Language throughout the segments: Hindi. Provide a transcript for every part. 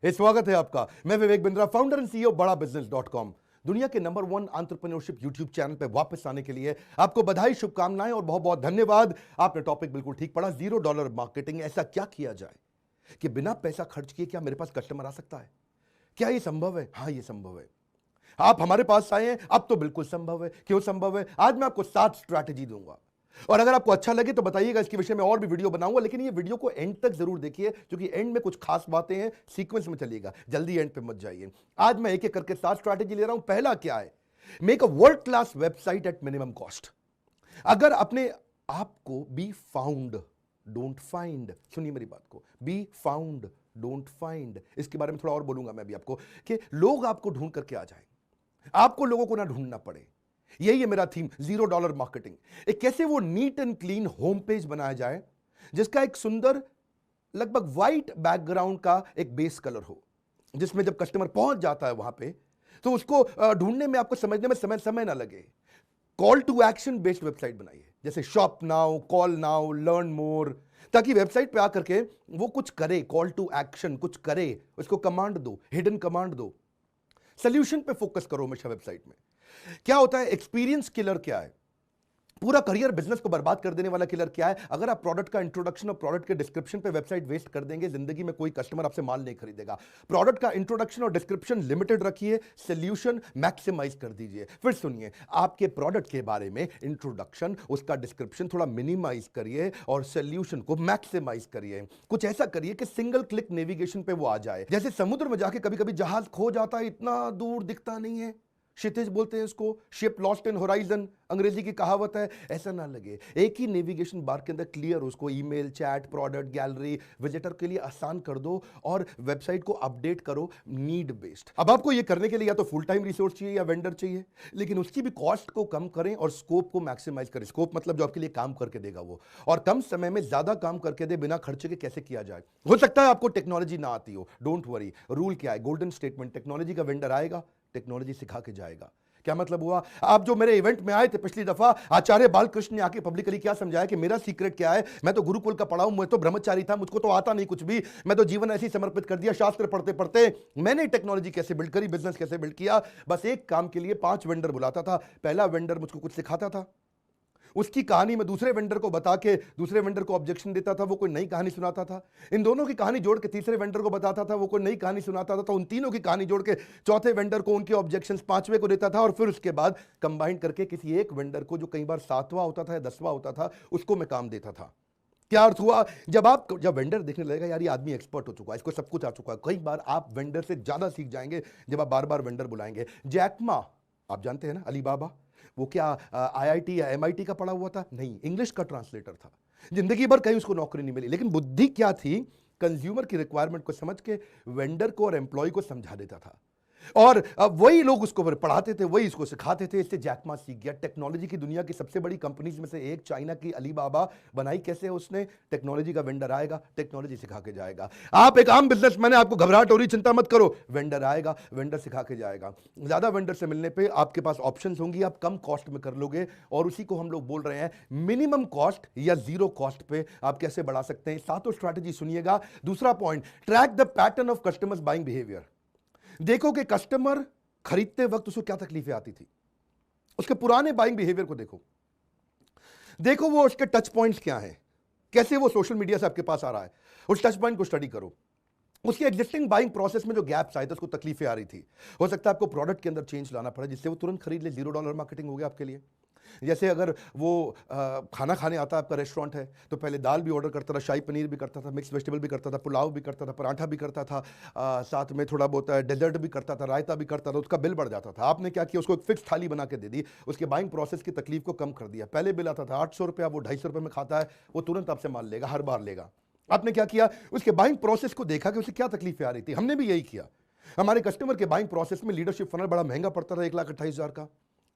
स्वागत है आपका। मैं Vivek Bindra, founder and CEO बड़ा बिजनेस डॉट कॉम। दुनिया के नंबर 1 एंटरप्रेन्योरशिप यूट्यूब चैनल पे वापस आने के लिए आपको बधाई, शुभकामनाएं और बहुत बहुत धन्यवाद। आपने टॉपिक बिल्कुल ठीक पढ़ा, $0 मार्केटिंग। ऐसा क्या किया जाए कि बिना पैसा खर्च किए क्या मेरे पास कस्टमर आ सकता है? क्या ये संभव है? हाँ, ये संभव है। आप हमारे पास आए हैं, अब तो बिल्कुल संभव है। क्यों संभव है? आज मैं आपको 7 स्ट्रैटेजी दूंगा और अगर आपको अच्छा लगे तो बताइएगा, इसके विषय में और भी वीडियो बनाऊंगा, लेकिन ये वीडियो को एंड तक जरूर देखिए क्योंकि एंड में कुछ खास बातें हैं। सीक्वेंस में चलिएगा, जल्दी एंड पे मत जाइए। आज मैं एक एक करके 7 स्ट्रैटेजी ले रहा हूं। पहला क्या है? Make a world class website at minimum cost. अगर अपने आपको बी फाउंड डोंट फाइंड, सुनिए मेरी बात को, बी फाउंड डोंट फाइंड, इसके बारे में थोड़ा और बोलूंगा मैं भी आपको कि लोग आपको ढूंढ करके आ जाए, आपको लोगों को ना ढूंढना पड़े। यही है मेरा थीम, $0 मार्केटिंग। एक कैसे वो neat and clean home page बनाया जाए जिसका एक सुंदर लगभग व्हाइट बैकग्राउंड का एक बेस कलर हो, जिसमें जब कस्टमर पहुंच जाता है वहां पे तो उसको ढूंढने में, आपको समझने में समय ना लगे। Call to action based website बनाइए, जैसे shop now, call now, learn more, ताकि वेबसाइट पे आकर के वो कुछ करे, कॉल टू एक्शन कुछ करे, उसको कमांड दो, हिडन कमांड दो। सोल्यूशन पे फोकस करो हमेशा वेबसाइट में। क्या होता है? एक्सपीरियंस किलर क्या है? पूरा करियर बिजनेस को बर्बाद कर देने वाला किलर क्या है? अगर आप प्रोडक्ट का इंट्रोडक्शन और प्रोडक्ट के डिस्क्रिप्शन पे वेबसाइट वेस्ट कर देंगे, जिंदगी में कोई कस्टमर आपसे माल नहीं खरीदेगा। प्रोडक्ट का इंट्रोडक्शन और डिस्क्रिप्शन लिमिटेड रखिए, सोल्यूशन मैक्सिमाइज कर दीजिए। फिर सुनिए, आपके प्रोडक्ट के बारे में इंट्रोडक्शन, उसका डिस्क्रिप्शन थोड़ा मिनिमाइज करिए और सोल्यूशन को मैक्सिमाइज करिए। कुछ ऐसा करिए कि सिंगल क्लिक नेविगेशन पे वो आ जाए। जैसे समुद्र में जाके कभी कभी जहाज खो जाता है, इतना दूर दिखता नहीं है, क्षितिज बोलते हैं इसको, शिप लॉस्ट इन होराइजन, अंग्रेजी की कहावत है। ऐसा ना लगे, एक ही नेविगेशन बार के अंदर क्लियर, उसको email, chat, product, gallery, visitor के लिए आसान कर दो और वेबसाइट को अपडेट करो नीड बेस्ड। अब आपको ये करने के लिए या तो फुल टाइम रिसोर्स चाहिए या वेंडर चाहिए, लेकिन उसकी भी कॉस्ट को कम करें और स्कोप को मैक्सिमाइज करें। स्कोप मतलब जो आपके लिए काम करके देगा वो, और कम समय में ज्यादा काम करके दे, बिना खर्चे के कैसे किया जाए। हो सकता है आपको टेक्नोलॉजी ना आती हो, डोंट वरी। रूल क्या है? गोल्डन स्टेटमेंट, टेक्नोलॉजी का वेंडर आएगा, टेक्नोलॉजी सिखा के जाएगा। क्या मतलब हुआ? आप जो मेरे इवेंट में आए थे पिछली दफा, आचार्य बालकृष्ण ने आके पब्लिकली क्या समझाया कि मेरा सीक्रेट क्या है? मैं तो गुरुकुल का पढ़ा हूं, मैं तो ब्रह्मचारी था, मुझको तो आता नहीं कुछ भी, मैं तो जीवन ऐसे ही समर्पित कर दिया। शास्त्र पढ़ते पढ़ते मैंने टेक्नोलॉजी कैसे बिल्ड करी, बिजनेस कैसे बिल्ड किया। बस एक काम के लिए 5 वेंडर बुलाता था। पहला वेंडर मुझको कुछ सिखाता था, उसकी कहानी में दूसरे वेंडर को बता के दूसरे वेंडर को ऑब्जेक्शन देता था, वो कोई नई कहानी सुनाता था। इन दोनों की कहानी जोड़ के तीसरे वेंडर को बताता था, वो कोई नई कहानी सुनाता था। तो उन तीनों की कहानी जोड़ के चौथे वेंडर को उनके ऑब्जेक्शंस, पांचवें को देता था, और फिर उसके बाद कंबाइन करके किसी एक वेंडर को, जो कई बार 7वां होता था या 10वां होता था, उसको मैं काम देता था। क्या अर्थ हुआ? जब वेंडर देखने लगेगा यार ये आदमी एक्सपर्ट हो चुका है, इसको सब कुछ आ चुका है, कई बार आप वेंडर से ज्यादा सीख जाएंगे जब आप बार बार वेंडर बुलाएंगे। जैकमा, आप जानते हैं ना, अलीबाबा, वो क्या आईआईटी या एमआईटी का पढ़ा हुआ था? नहीं, इंग्लिश का ट्रांसलेटर था। जिंदगी भर कहीं उसको नौकरी नहीं मिली, लेकिन बुद्धि क्या थी? कंज्यूमर की रिक्वायरमेंट को समझ के वेंडर को और एम्प्लॉय को समझा देता था, और अब वही लोग उसको फिर पढ़ाते थे, वही इसको सिखाते थे। इससे जैकमा सीख गया। टेक्नोलॉजी की दुनिया की सबसे बड़ी कंपनीज में से एक, चाइना की अलीबाबा, बनाई कैसे उसने? टेक्नोलॉजी का वेंडर आएगा, टेक्नोलॉजी सिखा के जाएगा। आप एक आम बिजनेसमैन है, आपको घबराहट हो रही, चिंता मत करो, वेंडर आएगा, वेंडर सिखा के जाएगा। ज्यादा वेंडर से मिलने पे आपके पास ऑप्शंस होंगी, आप कम कॉस्ट में कर लोगे, और उसी को हम लोग बोल रहे हैं मिनिमम कॉस्ट या जीरो कॉस्ट पे आप कैसे बढ़ा सकते हैं। सातों स्ट्रैटेजी सुनिएगा। दूसरा point, track the pattern of customers buying behaviour. देखो कि कस्टमर खरीदते वक्त उसको क्या तकलीफें आती थी, उसके पुराने बाइंग बिहेवियर को देखो। देखो वो उसके टच पॉइंट्स क्या हैं, कैसे वो सोशल मीडिया से आपके पास आ रहा है, उस टच पॉइंट को स्टडी करो। उसकी एग्जिस्टिंग बाइंग प्रोसेस में जो गैप्स आए थे, उसको तकलीफें आ रही थी, हो सकता है आपको प्रोडक्ट के अंदर चेंज लाना पड़े जिससे वो तुरंत खरीद ले। $0 मार्केटिंग हो गया आपके लिए। जैसे अगर वो खाना खाने आता है, आपका रेस्टोरेंट है, तो पहले दाल भी ऑर्डर करता था, शाही पनीर भी करता था, मिक्स वेजिटेबल भी करता था, पुलाव भी करता था, पराठा भी करता था, साथ में थोड़ा बहुत डेजर्ट भी करता था, रायता भी करता था, उसका बिल बढ़ जाता था। आपने क्या किया? उसको एक फिक्स थाली बना के दे दी, उसके बाइंग प्रोसेस की तकलीफ को कम कर दिया। पहले बिल आता था 800 रुपया, वो 250 रुपये में खाता है, वो तुरंत आपसे माल लेगा, हर बार लेगा। आपने क्या किया? उसके बाइंग प्रोसेस को देखा कि उसे क्या तकलीफें आ रही थी। हमने भी यही किया। हमारे कस्टमर के बाइंग प्रोसेस में लीडरशिप फनल बड़ा महंगा पड़ता था, 1,28,000 का।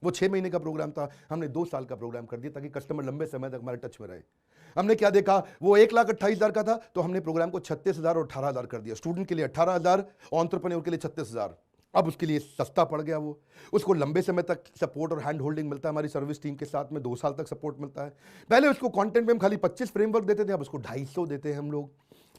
वो 6 महीने का प्रोग्राम था, हमने 2 साल का प्रोग्राम कर दिया ताकि कस्टमर लंबे समय तक हमारे टच में रहे। हमने क्या देखा? वो 1,28,000 का था, तो हमने प्रोग्राम को 36,000 और 18,000 कर दिया। स्टूडेंट के लिए 18,000, एंटरप्रेन्योर के लिए 36,000। अब उसके लिए सस्ता पड़ गया। वो उसको लंबे समय तक सपोर्ट और हैंड होल्डिंग मिलता है हमारी सर्विस टीम के साथ में, 2 साल तक सपोर्ट मिलता है। पहले उसको कंटेंट में हम खाली 25 फ्रेमवर्क देते थे, अब उसको 250 देते हैं हम लोग।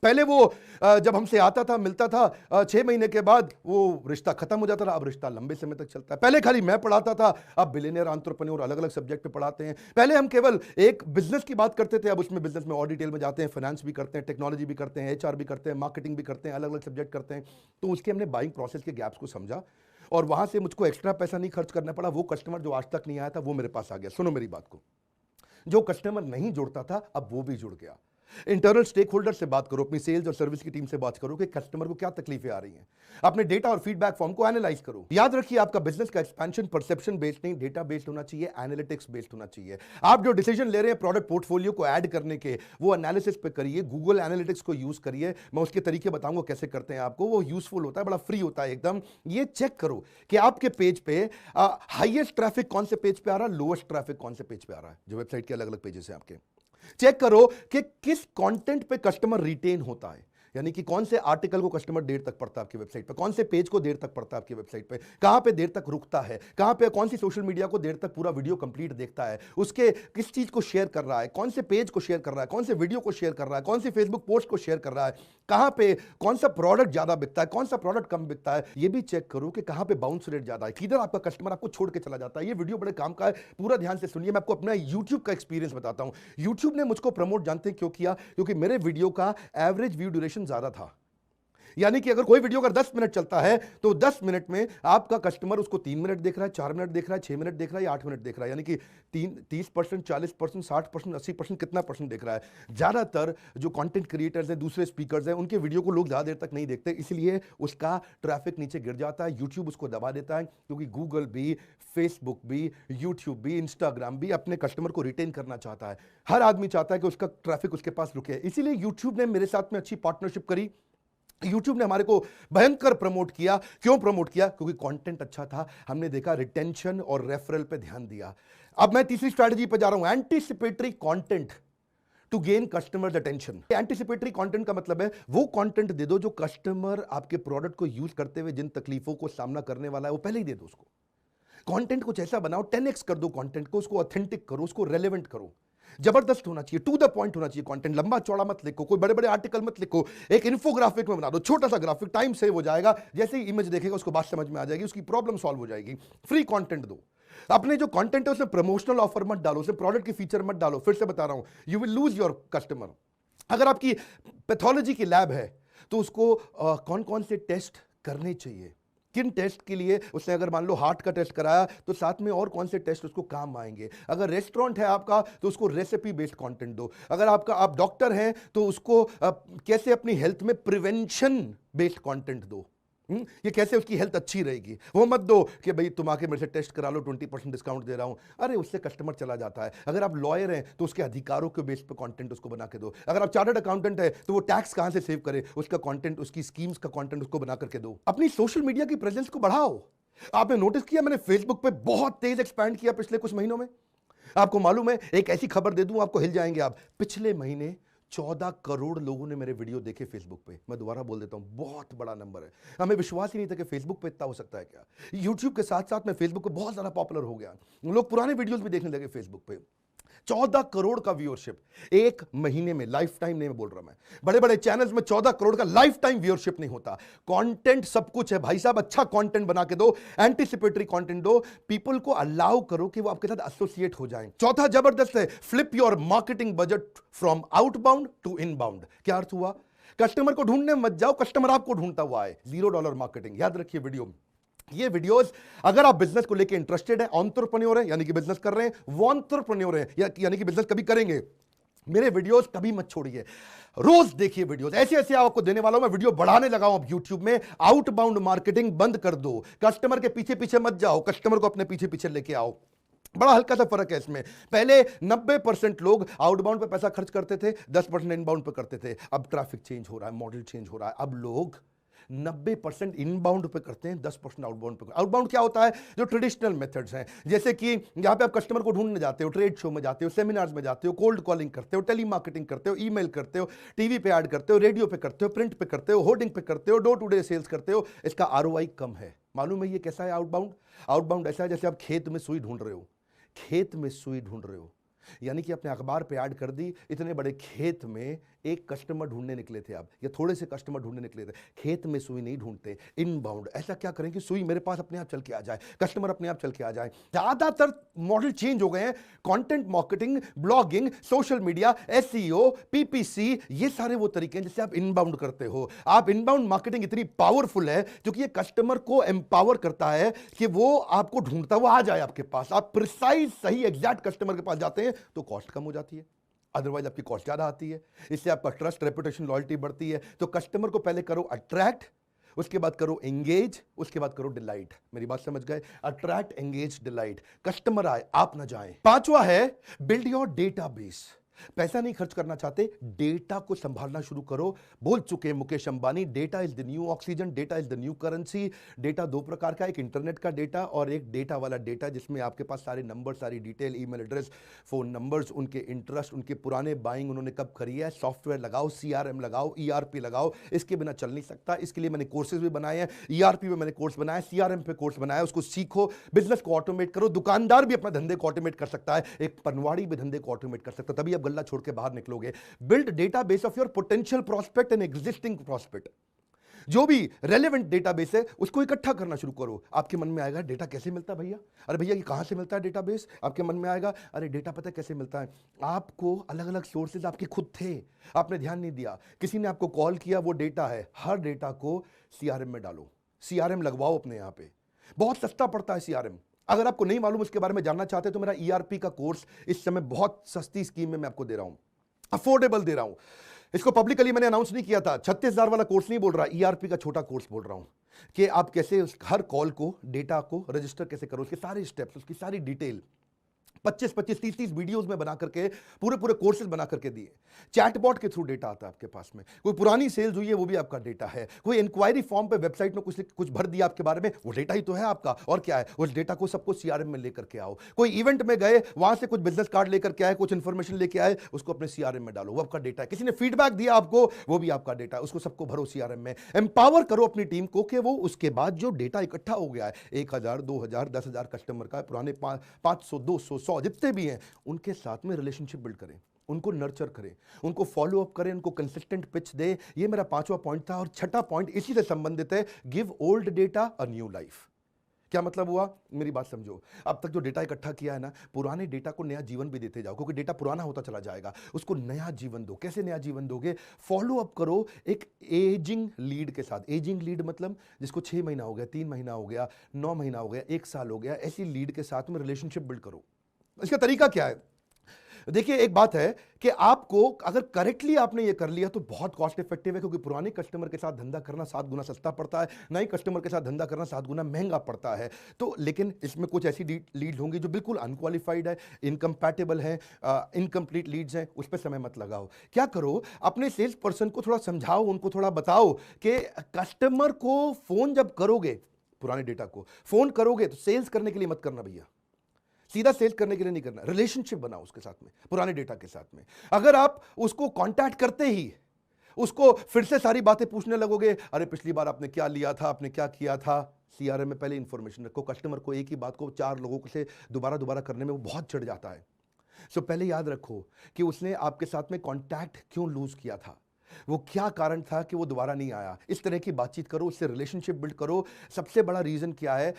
पहले वो जब हमसे आता था, मिलता था, 6 महीने के बाद वो रिश्ता खत्म हो जाता था। अब रिश्ता लंबे समय तक चलता है। पहले खाली मैं पढ़ाता था, अब बिलियनियर एंटरप्रेन्योर अलग अलग सब्जेक्ट पे पढ़ाते हैं। पहले हम केवल एक बिजनेस की बात करते थे, अब उसमें बिजनेस में और डिटेल में जाते हैं, फाइनेंस भी करते हैं, टेक्नोलॉजी भी करते हैं, HR भी करते हैं, मार्केटिंग भी करते हैं, अलग अलग सब्जेक्ट करते हैं। तो उसके हमने बाइंग प्रोसेस के गैप्स को समझा और वहां से मुझको एक्स्ट्रा पैसा नहीं खर्च करना पड़ा। वो कस्टमर जो आज तक नहीं आया था वो मेरे पास आ गया। सुनो मेरी बात को, जो कस्टमर नहीं जुड़ता था अब वो भी जुड़ गया। इंटरनल स्टेक होल्डर से बात करो, अपनी सेल्स और सर्विस की टीम से बात करो कि कस्टमर को क्या तकलीफें आ रही हैं। अपने डेटा और फीडबैक फॉर्म को एनालाइज करो। याद रखिए, आपका बिजनेस का एक्सपेंशन परसेप्शन बेस्ड नहीं, डेटा बेस्ड होना चाहिए, एनालिटिक्स बेस्ड होना चाहिए। आप जो डिसीजन ले रहे हैं प्रोडक्ट पोर्टफोलियो को ऐड करने के, वो एनालिसिस पे करिए, गूगल एनालिटिक्स को यूज करिए। मैं उसके तरीके बताऊंगा कैसे करते हैं आपको, वो यूजफुल होता है, बड़ा फ्री होता है एकदम। ये चेक करो कि आपके पेज पे हाईएस्ट ट्रैफिक कौन से पेज पे आ रहा है, लोएस्ट ट्रैफिक कौन से पेज पे आ रहा है, जो वेबसाइट के अलग अलग पेजेस हैं आपके। चेक करो कि किस कंटेंट पे कस्टमर रिटेन होता है, यानी कि कौन से आर्टिकल को कस्टमर देर तक पढ़ता है आपकी वेबसाइट पे, कौन से पेज को देर तक पढ़ता है आपकी वेबसाइट पे, कहां पे देर तक रुकता है, कहां पे कौन सी सोशल मीडिया को देर तक पूरा वीडियो कंप्लीट देखता है, उसके किस चीज को शेयर कर रहा है, कौन से पेज को शेयर कर रहा है, कौन से वीडियो को शेयर कर रहा है, कौन सी फेसबुक पोस्ट को शेयर कर रहा है, कहां पे कौन सा प्रोडक्ट ज्यादा बिकता है, कौन सा प्रोडक्ट कम बिकता है। ये भी चेक करो कि कहां पे बाउंस रेट ज्यादा है, किधर आपका कस्टमर आपको छोड़ के चला जाता है। ये वीडियो बड़े काम का है, पूरा ध्यान से सुनिए। मैं आपको अपना यूट्यूब का एक्सपीरियंस बताता हूं। यूट्यूब ने मुझको प्रमोट जानते हैं क्यों किया? क्योंकि मेरे वीडियो का एवरेज व्यू ड्यूरेशन ज्यादा था। यानी कि अगर कोई वीडियो अगर 10 मिनट चलता है तो 10 मिनट में आपका कस्टमर उसको 3 मिनट देख रहा है, 4 मिनट देख रहा है, 6 मिनट देख रहा है या 8 मिनट देख रहा है। यानी कि 30%, 40%, 60%, 80% कितना परसेंट देख रहा है। ज्यादातर जो कंटेंट क्रिएटर्स हैं, दूसरे स्पीकर्स हैं, उनके वीडियो को लोग ज्यादा देर तक नहीं देखते, इसलिए उसका ट्रैफिक नीचे गिर जाता है। यूट्यूब उसको दबा देता है, क्योंकि गूगल भी, फेसबुक भी, यूट्यूब भी, इंस्टाग्राम भी अपने कस्टमर को रिटेन करना चाहता है। हर आदमी चाहता है कि उसका ट्रैफिक उसके पास रुके, इसीलिए यूट्यूब ने मेरे साथ में अच्छी पार्टनरशिप करी। YouTube ने हमारे को भयंकर प्रमोट किया। क्यों प्रमोट किया? क्योंकि कंटेंट अच्छा था। हमने देखा रिटेंशन और रेफरल पे ध्यान दिया। अब मैं तीसरी स्ट्रैटेजी पे जा रहा हूं, anticipatory content to gain customers attention. Anticipatory content का मतलब है वो कंटेंट दे दो जो कस्टमर आपके प्रोडक्ट को यूज करते हुए जिन तकलीफों को सामना करने वाला है वो पहले ही दे दो उसको। कंटेंट कुछ ऐसा बनाओ, 10x कर दो कंटेंट को, उसको ऑथेंटिक करो, उसको रेलेवेंट करो, जबरदस्त होना चाहिए, टू द पॉइंट होना चाहिए कंटेंट। लंबा चौड़ा मत लिखो, कोई बड़े बड़े आर्टिकल मत लिखो, एक इन्फोग्राफिक में बना दो, छोटा सा ग्राफिक, टाइम सेव हो जाएगा। जैसे ही इमेज देखेगा उसको बात समझ में आ जाएगी, उसकी प्रॉब्लम सॉल्व हो जाएगी। फ्री कंटेंट दो। अपने जो कंटेंट है उसमें प्रमोशनल ऑफर मत डालो, उसमें प्रोडक्ट की फीचर मत डालो। फिर से बता रहा हूं, you will lose your customer. अगर आपकी पैथोलॉजी की लैब है तो उसको कौन कौन से टेस्ट करने चाहिए, किन टेस्ट के लिए उसने, अगर मान लो हार्ट का टेस्ट कराया तो साथ में और कौन से टेस्ट उसको काम आएंगे। अगर रेस्टोरेंट है आपका तो उसको रेसिपी बेस्ड कंटेंट दो। अगर आप डॉक्टर हैं तो उसको कैसे अपनी हेल्थ में प्रिवेंशन बेस्ड कंटेंट दो। ये कैसे उसकी हेल्थ अच्छी रहेगी। वो मत दो कि भाई तुम आके मेरे से टेस्ट करा लो, 20% डिस्काउंट दे रहा हूं। अरे उससे कस्टमर चला जाता है। अगर आप लॉयर हैं तो उसके अधिकारों के बेस पे कंटेंट उसको बना के दो। अगर आप चार्टर्ड अकाउंटेंट है तो वो टैक्स कहां से सेव करे, उसका कंटेंट, उसकी स्कीम्स का कंटेंट उसको बना करके दो। अपनी सोशल मीडिया की प्रेजेंस को बढ़ाओ। आपने नोटिस किया मैंने फेसबुक पे बहुत तेज एक्सपैंड किया पिछले कुछ महीनों में। आपको मालूम है, एक ऐसी खबर दे दूं आपको हिल जाएंगे आप, पिछले महीने 14 करोड़ लोगों ने मेरे वीडियो देखे फेसबुक पे। मैं दोबारा बोल देता हूं, बहुत बड़ा नंबर है। हमें विश्वास ही नहीं था कि फेसबुक पे इतना हो सकता है क्या। यूट्यूब के साथ साथ में फेसबुक पे बहुत ज्यादा पॉपुलर हो गया, लोग पुराने वीडियोस भी देखने लगे फेसबुक पे। 14 करोड़ का व्यूअरशिप एक महीने में, लाइफ टाइम नहीं बोल रहा मैं, बड़े बड़े चैनल्स में 14 करोड़ का लाइफ टाइम व्यूअरशिप नहीं होता। कंटेंट सब कुछ है भाई साहब, अच्छा कंटेंट बना के दो, एंटीसिपेटरी कंटेंट दो, पीपल को अलाउ करो कि वो आपके साथ एसोसिएट हो जाएं। चौथा जबरदस्त है, flip your marketing budget from outbound to inbound. क्या अर्थ हुआ? कस्टमर को ढूंढने मत जाओ, कस्टमर आपको ढूंढता हुआ है। $0 मार्केटिंग। याद रखिए वीडियो, ये वीडियोस अगर आप बिजनेस को लेके इंटरेस्टेड है, एंटरप्रेन्योर है यानी कि बिजनेस कर रहे हैं, वो एंटरप्रेन्योर है यानी कि बिजनेस कभी करेंगे, मेरे वीडियोस कभी मत छोड़िए, रोज देखिए वीडियोस। ऐसे ऐसे आपको देने वाला हूं मैं, वीडियो बढ़ाने लगा हूं अब यूट्यूब में। आउटबाउंड मार्केटिंग बंद कर दो, कस्टमर के पीछे पीछे मत जाओ, कस्टमर को अपने पीछे पीछे लेके आओ। बड़ा हल्का सा फर्क है इसमें। पहले 90% लोग आउटबाउंड पे पैसा खर्च करते थे, 10% इनबाउंड पे करते थे। अब ट्रैफिक चेंज हो रहा है, मॉडल चेंज हो रहा है, अब लोग 90% इनबाउंड पे करते हैं, 10% आउटबाउंड पे। आउटबाउंड क्या होता है? जो ट्रेडिशनल मेथड्स हैं, जैसे कि यहां पे आप कस्टमर को ढूंढने जाते हो, ट्रेड शो में जाते हो, सेमिनार्स में जाते हो, कोल्ड कॉलिंग करते हो, टेली मार्केटिंग करते हो, ईमेल करते हो, टीवी पे ऐड करते हो, रेडियो पे करते हो, प्रिंट पे करते हो, होर्डिंग पे करते हो, डोर टू डे सेल्स करते हो। इसका ROI कम है। मालूम है ये कैसा है आउटबाउंड? आउटबाउंड ऐसा है जैसे आप खेत में सुई ढूंढ रहे हो, खेत में सुई ढूंढ रहे हो, यानी कि अपने अखबार पे ऐड कर दी, इतने बड़े खेत में एक कस्टमर ढूंढने निकले थे आप, या थोड़े से कस्टमर ढूंढने निकले थे, खेत में सुई नहीं ढूंढते, इनबाउंड। ऐसा क्या करें कि सुई मेरे पास अपने आप चल के आ जाए, कस्टमर अपने आप चल के आ जाए। ज्यादातर मॉडल चेंज हो गए हैं, content marketing, blogging, social media, SEO, PPC, ये सारे वो तरीके हैं जिससे आप इनबाउंड करते हो। आप इनबाउंड मार्केटिंग इतनी पावरफुल है क्योंकि ये कस्टमर को एम्पावर करता है कि वो आपको ढूंढता हुआ आ जाए आपके पास। आप प्रिसाइज सही एग्जैक्ट कस्टमर के पास जाते हैं तो कॉस्ट कम हो जाती है, अदरवाइज आपकी कॉस्ट ज्यादा आती है। इससे आपका ट्रस्ट, रेपुटेशन, लॉयल्टी बढ़ती है। तो कस्टमर को पहले करो अट्रैक्ट, उसके बाद करो एंगेज, उसके बाद करो डिलाइट। मेरी बात समझ गए? Attract, engage, delight. कस्टमर आए, आप ना जाएं। पांचवा है बिल्ड योर डेटाबेस। पैसा नहीं खर्च करना चाहते, डेटा को संभालना शुरू करो। बोल चुके हैं Mukesh Ambani, data is the new oxygen, data is the new currency. Data दो प्रकार का, एक इंटरनेट का डेटा और एक डेटा वाला डेटा जिसमें आपके पास सारे नंबर, सारी detail, email address, phone numbers, उनके इंटरेस्ट, उनके पुराने बाइंग उन्होंने कब करी है। सॉफ्टवेयर लगाओ, सीआरएम लगाओ, ईआरपी लगाओ। इसके बिना चल नहीं सकता। इसके लिए मैंने कोर्सेज भी बनाए हैं, ईआरपी में मैंने कोर्स बनाया, सीआरएम पे कोर्स बनाया। उसको सीखो, बिजनेस को ऑटोमेट करो। दुकानदार भी अपना धंधे को ऑटोमेट कर सकता है, एक पनवाड़ी भी धंधे को ऑटोमेट कर सकता है, तभी आप गल्ला छोड़ के बाहर निकलोगे। Build database of your potential prospect and existing prospect. जो भी रेलेवेंट डेटाबेस है उसको इकट्ठा करना शुरू करो। आपके मन में आएगा डेटा कैसे मिलता है भैया, अरे भैया ये कहां से मिलता है डेटाबेस। आपके मन में आएगा अरे डेटा पता है कैसे मिलता है। आपको अलग अलग सोर्सेज आपके खुद थे, आपने ध्यान नहीं दिया, किसी ने आपको कॉल किया, वो डेटा है। हर डेटा को सीआरएम में डालो, सीआरएम लगवाओ अपने यहां पे, बहुत सस्ता पड़ता है सीआरएम। अगर आपको नहीं मालूम, उसके बारे में जानना चाहते हैं तो मेरा ईआरपी का कोर्स इस समय बहुत सस्ती स्कीम में मैं आपको दे रहा हूं, अफोर्डेबल दे रहा हूं। इसको पब्लिकली मैंने अनाउंस नहीं किया था, 36,000 वाला कोर्स नहीं बोल रहा, ईआरपी का छोटा कोर्स बोल रहा हूं कि आप कैसे हर कॉल को, डेटा को रजिस्टर कैसे करो, उसके सारे स्टेप्स, उसकी सारी डिटेल 25-25, 30-30 वीडियोस में बना करके पूरे पूरे कोर्सेज बना करके दिए। चैटबॉट के थ्रू डेटा आता है आपके पास में, कोई पुरानी सेल्स हुई है वो भी आपका डेटा है, कोई इंक्वायरी फॉर्म पे वेबसाइट में कुछ भर दिया आपके बारे में, वो डेटा ही तो है आपका। और क्या है, उस डेटा को सबको सीआरएम में लेकर के आओ। कोई इवेंट में गए, वहां से कुछ बिजनेस कार्ड लेकर के आए, कुछ इंफॉर्मेशन लेके आए, उसको अपने सीआरएम में डालो, वो आपका डेटा है। किसी ने फीडबैक दिया आपको, वो भी आपका डेटा है, उसको सबको भरो सीआरएम में। एम्पावर करो अपनी टीम को कि वो उसके बाद जो डेटा इकट्ठा हो गया है, 1,000, 2,000, 10,000 कस्टमर का, पुराने 500, 200, 100 जितने भी हैं, उनके साथ में रिलेशनशिप बिल्ड करें, उनको नर्चर करें, उनको फॉलो अप करें, उनको कंसिस्टेंट पिच दे। ये मेरा पांचवा पॉइंट था। और छठा पॉइंट इसी से संबंधित है, give old data a new life. क्या मतलब हुआ, मेरी बात समझो। अब तक जो डेटा इकट्ठा किया है ना, पुराने डेटा को नया जीवन भी देते जाओ, क्योंकि डेटा पुराना होता चला जाएगा, उसको नया जीवन दो। कैसे नया जीवन दोगे, फॉलो अप करो एक एजिंग लीड के साथ। एजिंग लीड मतलब जिसको 6 महीना हो गया, 3 महीना हो गया, 9 महीना हो गया, 1 साल हो गया, ऐसी लीड के साथ में रिलेशनशिप बिल्ड करो। इसका तरीका क्या है, देखिए एक बात है कि आपको अगर करेक्टली आपने ये कर लिया तो बहुत कॉस्ट इफेक्टिव है, क्योंकि पुराने कस्टमर के साथ धंधा करना 7 गुना सस्ता पड़ता है, नए कस्टमर के साथ धंधा करना 7 गुना महंगा पड़ता है। तो लेकिन इसमें कुछ ऐसी लीड होंगी जो बिल्कुल अनक्वालिफाइड है, इनकम्पैटिबल है, इनकम्प्लीट लीड्स हैं, उस पर समय मत लगाओ। क्या करो, अपने सेल्स पर्सन को थोड़ा समझाओ, उनको थोड़ा बताओ कि कस्टमर को फोन जब करोगे, पुराने डेटा को फोन करोगे तो सेल्स करने के लिए मत करना भैया, सीधा सेल्स करने के लिए नहीं करना, रिलेशनशिप बनाओ उसके साथ में, पुराने डेटा के साथ में। अगर आप उसको कांटेक्ट करते ही उसको फिर से सारी बातें पूछने लगोगे, अरे पिछली बार आपने क्या लिया था, आपने क्या किया था, सीआरएम में पहले इंफॉर्मेशन रखो। कस्टमर को एक ही बात को 4 लोगों से दोबारा करने में वो बहुत चिढ़ जाता है। सो पहले याद रखो कि उसने आपके साथ में कांटेक्ट क्यों लूज किया था, वो क्या कारण था कि वो दोबारा नहीं आया। इस तरह की बातचीत करो, उससे रिलेशनशिप बिल्ड करो। सबसे बड़ा रीजन क्या है,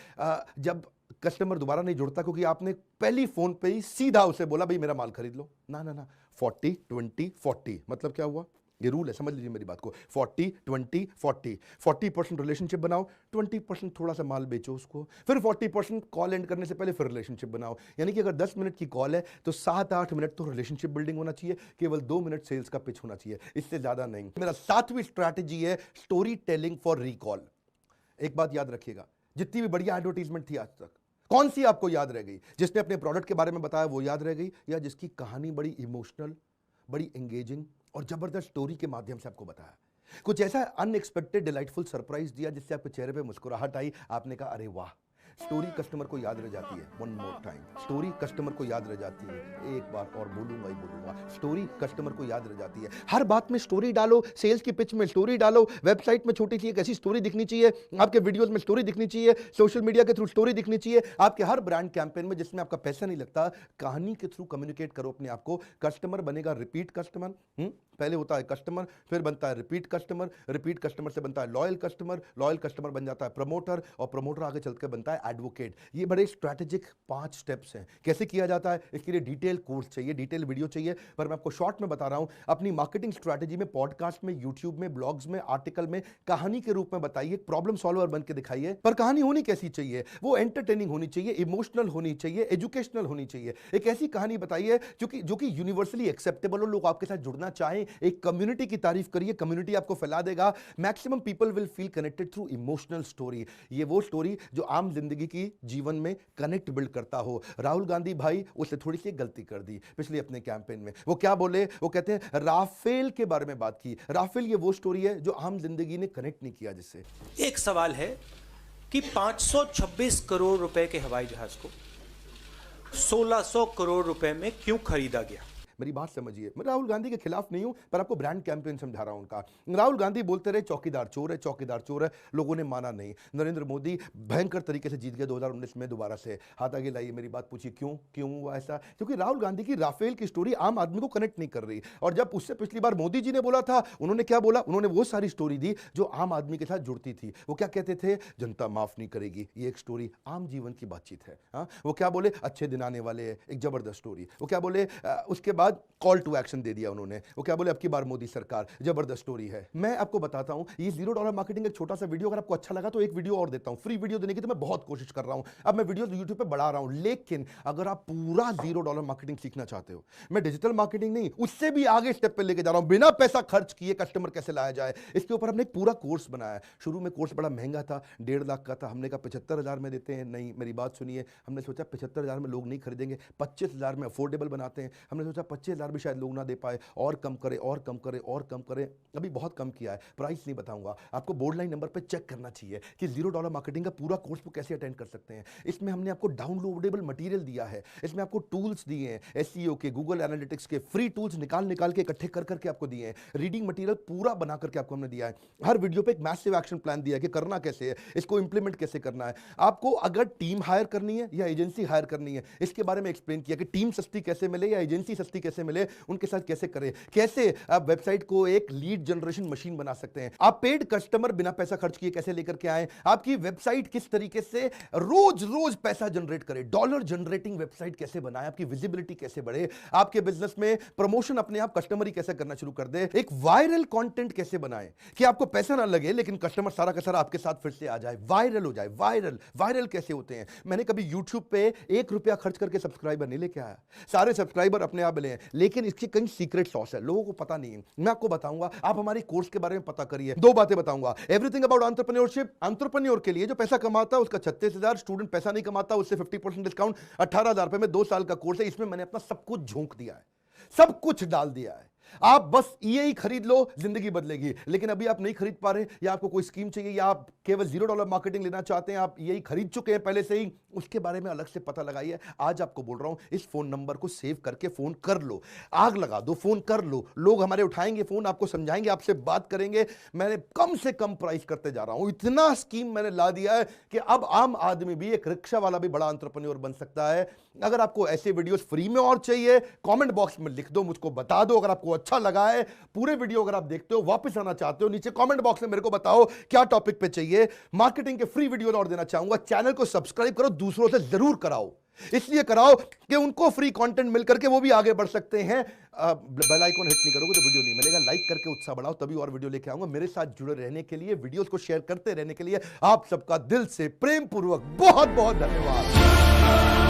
जब कस्टमर दोबारा नहीं जुड़ता, क्योंकि आपने पहली फोन पे ही सीधा उसे बोला भाई मेरा माल खरीद लो। ना 40 20 40 मतलब क्या हुआ, ये रूल है, समझ लीजिए मेरी बात को। 40 20 40, 40% रिलेशनशिप बनाओ, 20% थोड़ा सा माल बेचो उसको, फिर 40% कॉल एंड करने से पहले फिर रिलेशनशिप बनाओ। यानी कि अगर 10 मिनट की कॉल है तो 7-8 मिनट तो रिलेशनशिप बिल्डिंग होना चाहिए, केवल 2 मिनट सेल्स का पिच होना चाहिए, इससे ज्यादा नहीं। मेरा 7वीं स्ट्रैटेजी है स्टोरी टेलिंग फॉर रिकॉल। एक बात याद रखिएगा, जितनी भी बढ़िया एडवर्टीजमेंट थी आज तक, कौन सी आपको याद रह गई? जिसने अपने प्रोडक्ट के बारे में बताया वो याद रह गई, या जिसकी कहानी बड़ी इमोशनल, बड़ी एंगेजिंग और जबरदस्त स्टोरी के माध्यम से आपको बताया, कुछ ऐसा अनएक्सपेक्टेड डिलाइटफुल सरप्राइज दिया जिससे आपके चेहरे पे मुस्कुराहट आई, आपने कहा अरे वाह। स्टोरी कस्टमर को याद रह जाती है। One more time, story customer को याद रह जाती है। एक बार और बोलूंगा ही बोलूंगा, स्टोरी कस्टमर को याद रह जाती है। हर बात में स्टोरी डालो, सेल्स की पिच में स्टोरी डालो, वेबसाइट में छोटी सी एक ऐसी स्टोरी दिखनी चाहिए, आपके वीडियोस में स्टोरी दिखनी चाहिए, सोशल मीडिया के थ्रू स्टोरी दिखनी चाहिए, आपके हर ब्रांड कैंपेन में जिसमें आपका पैसा नहीं लगता, कहानी के थ्रू कम्युनिकेट करो अपने आप को। कस्टमर बनेगा रिपीट कस्टमर। पहले होता है कस्टमर, फिर बनता है रिपीट कस्टमर, रिपीट कस्टमर से बनता है लॉयल कस्टमर बन जाता है प्रमोटर, और प्रमोटर आगे चलकर बनता है एडवोकेट। ये बड़े स्ट्रैटेजिक 5 स्टेप्स हैं। कैसे किया जाता है, इसके लिए डिटेल कोर्स चाहिए, डिटेल वीडियो चाहिए, पर मैं आपको शॉर्ट में बता रहा हूं। अपनी मार्केटिंग स्ट्रैटेजी में, पॉडकास्ट में, यूट्यूब में, ब्लॉग्स में, आर्टिकल में कहानी के रूप में बताइए, प्रॉब्लम सॉल्वर बन के दिखाइए। पर कहानी होनी कैसी चाहिए, वो एंटरटेनिंग होनी चाहिए, इमोशनल होनी चाहिए, एजुकेशनल होनी चाहिए। एक ऐसी कहानी बताइए जो कि यूनिवर्सली एक्सेप्टेबल हो, लोग आपके साथ जुड़ना चाहें। एक कम्युनिटी की तारीफ करिए, कम्युनिटी आपको फैला देगा। Maximum people will feel connected through emotional story. ये वो स्टोरी जो आम जिंदगी की जीवन में कनेक्ट बिल्ड करता हो। राहुल गांधी भाई, उससे थोड़ी सी गलती कर दी पिछले अपने कैंपेन में। वो क्या बोले, वो कहते हैं राफेल के बारे में बात की। राफेल ये वो स्टोरी है जो आम जिंदगी ने कनेक्ट नहीं किया जिससे। एक सवाल है कि 526 करोड़ रुपए के हवाई जहाज को 1600 करोड़ रुपए में क्यों खरीदा गया? मेरी बात समझिए, मैं राहुल गांधी के खिलाफ नहीं हूं, पर आपको ब्रांड कैंपेन समझा रहा हूं उनका। राहुल गांधी बोलते रहे चौकीदार चोर है, चौकीदार चोर है, लोगों ने माना नहीं। नरेंद्र मोदी भयंकर तरीके से जीत गए 2019 में दोबारा से। हाथ आगे लाइए, मेरी बात पूछिए क्यों हुआ ऐसा? क्योंकि राहुल गांधी की राफेल की स्टोरी आम आदमी को कनेक्ट नहीं कर रही। और जब उससे पिछली बार मोदी जी ने बोला था, उन्होंने क्या बोला? उन्होंने वो सारी स्टोरी दी जो आम आदमी के साथ जुड़ती थी। वो क्या कहते थे? जनता माफ नहीं करेगी। ये एक स्टोरी आम जीवन की बातचीत है। हाँ, वो क्या बोले? अच्छे दिन आने वाले हैं, एक जबरदस्त स्टोरी। वो क्या बोले? उसके बाद कॉल टू एक्शन दे दिया उन्होंने। वो क्या बोले? अब की बार मोदी सरकार, जबरदस्त स्टोरी है। मैं आपको बताता हूं, ये $0 मार्केटिंग एक छोटा सा वीडियो, अगर आपको अच्छा लगा तो एक वीडियो और देता हूं, फ्री वीडियो देने की तो मैं बहुत कोशिश कर रहा हूं। अब मैं वीडियो यूट्यूब पे बढ़ा रहा हूं, लेकिन अगर आप पूरा $0 मार्केटिंग सीखना चाहते हो, मैं डिजिटल मार्केटिंग नहीं, उससे भी आगे स्टेप पे लेके जा रहा हूं, बिना पैसा खर्च किए कस्टमर कैसे लाया जाए, इसके ऊपर हमने एक पूरा कोर्स बनाया है। शुरू में कोर्स बड़ा महंगा था, 1.5 लाख का था। हमने कहा 75,000 में देते हैं। नहीं, मेरी बात सुनिए, हमने सोचा 75,000 में लोग नहीं खरीदेंगे, 25,000 में अफोर्डेबल बनाते हैं। हमने सोचा 25,000 भी शायद लोग ना दे पाए, और कम करें और कम करें और कम करें। अभी बहुत कम किया है, प्राइस नहीं बताऊंगा आपको। बोर्ड लाइन नंबर पे चेक करना चाहिए कि $0 मार्केटिंग का पूरा कोर्स को कैसे अटेंड कर सकते हैं। इसमें हमने आपको डाउनलोडेबल मटेरियल दिया है, इसमें आपको टूल्स दिए हैं, एसईओ के, गूगल एनालिटिक्स के फ्री टूल्स निकाल के इकट्ठे कर करके आपको दिए हैं। रीडिंग मटेरियल पूरा बना करके आपको हमने दिया है। हर वीडियो पे एक मैसिव एक्शन प्लान दिया है कि करना कैसे है, इसको इंप्लीमेंट कैसे करना है। आपको अगर टीम हायर करनी है या एजेंसी हायर करनी है, इसके बारे में एक्सप्लेन किया कि टीम सस्ती कैसे मिले या एजेंसी सस्ती कैसे मिले, उनके साथ कैसे करें, कैसे आप वेबसाइट को एक लीड जनरेशन मशीन बना सकते हैं, आप पेड कस्टमर बिना पैसा खर्च किए कैसे लेकर के आए, आपकी वेबसाइट किस तरीके से रोज रोज पैसा जनरेट करे, डॉलर जनरेटिंग वेबसाइट कैसे बनाए, आपकी विजिबिलिटी कैसे बढ़े, आपके बिजनेस में प्रमोशन अपने आप कस्टमर ही कैसे करना शुरू कर दे, एक वायरल कंटेंट कैसे बनाए कि आपको पैसा ना लगे लेकिन कस्टमर सारा का सारा आपके साथ फिर से आ जाए, वायरल हो जाए। वायरल कैसे होते हैं? मैंने कभी YouTube पे ₹1 खर्च करके सब्सक्राइबर नहीं लेके आया, सारे सब्सक्राइबर अपने आप मिले हैं, लेकिन इसकी कई सीक्रेट सॉस है, लोगों को पता नहीं है। मैं आपको बताऊंगा, आप हमारे कोर्स के बारे में पता करिए। 2 बातें बताऊंगा, एवरीथिंग अबाउट एंटरप्रेन्योरशिप। एंटरप्रेन्योर के लिए जो पैसा कमाता है उसका 36,000, स्टूडेंट पैसा नहीं कमाता उससे 50% डिस्काउंट, 18,000 रुपए में 2 साल का कोर्स है। इसमें मैंने अपना सब कुछ झोंक दिया है, सब कुछ डाल दिया है। आप बस ये ही खरीद लो, जिंदगी बदलेगी। लेकिन अभी आप नहीं खरीद पा रहे, या आपको कोई स्कीम चाहिए, या आप केवल $0 मार्केटिंग लेना चाहते हैं, आप यही खरीद चुके हैं पहले से ही, उसके बारे में अलग से पता लगाइए। आज आपको बोल रहा हूं, इस फोन नंबर को सेव करके फोन कर लो, आग लगा दो, फोन कर लो। लोग हमारे उठाएंगे फोन, आपको समझाएंगे, आपसे बात करेंगे। मैंने कम से कम प्राइस करते जा रहा हूं, इतना स्कीम मैंने ला दिया है कि अब आम आदमी भी, एक रिक्शा वाला भी बड़ा एंटरप्रेन्योर बन सकता है। अगर आपको ऐसे वीडियोस फ्री में और चाहिए, कमेंट बॉक्स में लिख दो, मुझको बता दो। अगर आपको अच्छा लगा है, पूरे वीडियो अगर आप देखते हो, वापस आना चाहते हो, नीचे कमेंट बॉक्स में मेरे को बताओ क्या टॉपिक पे चाहिए। मार्केटिंग के फ्री वीडियो और देना चाहूंगा। चैनल को सब्सक्राइब करो, दूसरों से जरूर कराओ, इसलिए कराओ कि उनको फ्री कंटेंट मिल करके वो भी आगे बढ़ सकते हैं। बेल आइकन हिट नहीं करोगे तो वीडियो नहीं मिलेगा। लाइक करके उत्साह बढ़ाओ, तभी और वीडियो लेके आऊंगा। मेरे साथ जुड़े रहने के लिए, वीडियोस को शेयर करते रहने के लिए आप सबका दिल से प्रेम पूर्वक बहुत बहुत धन्यवाद।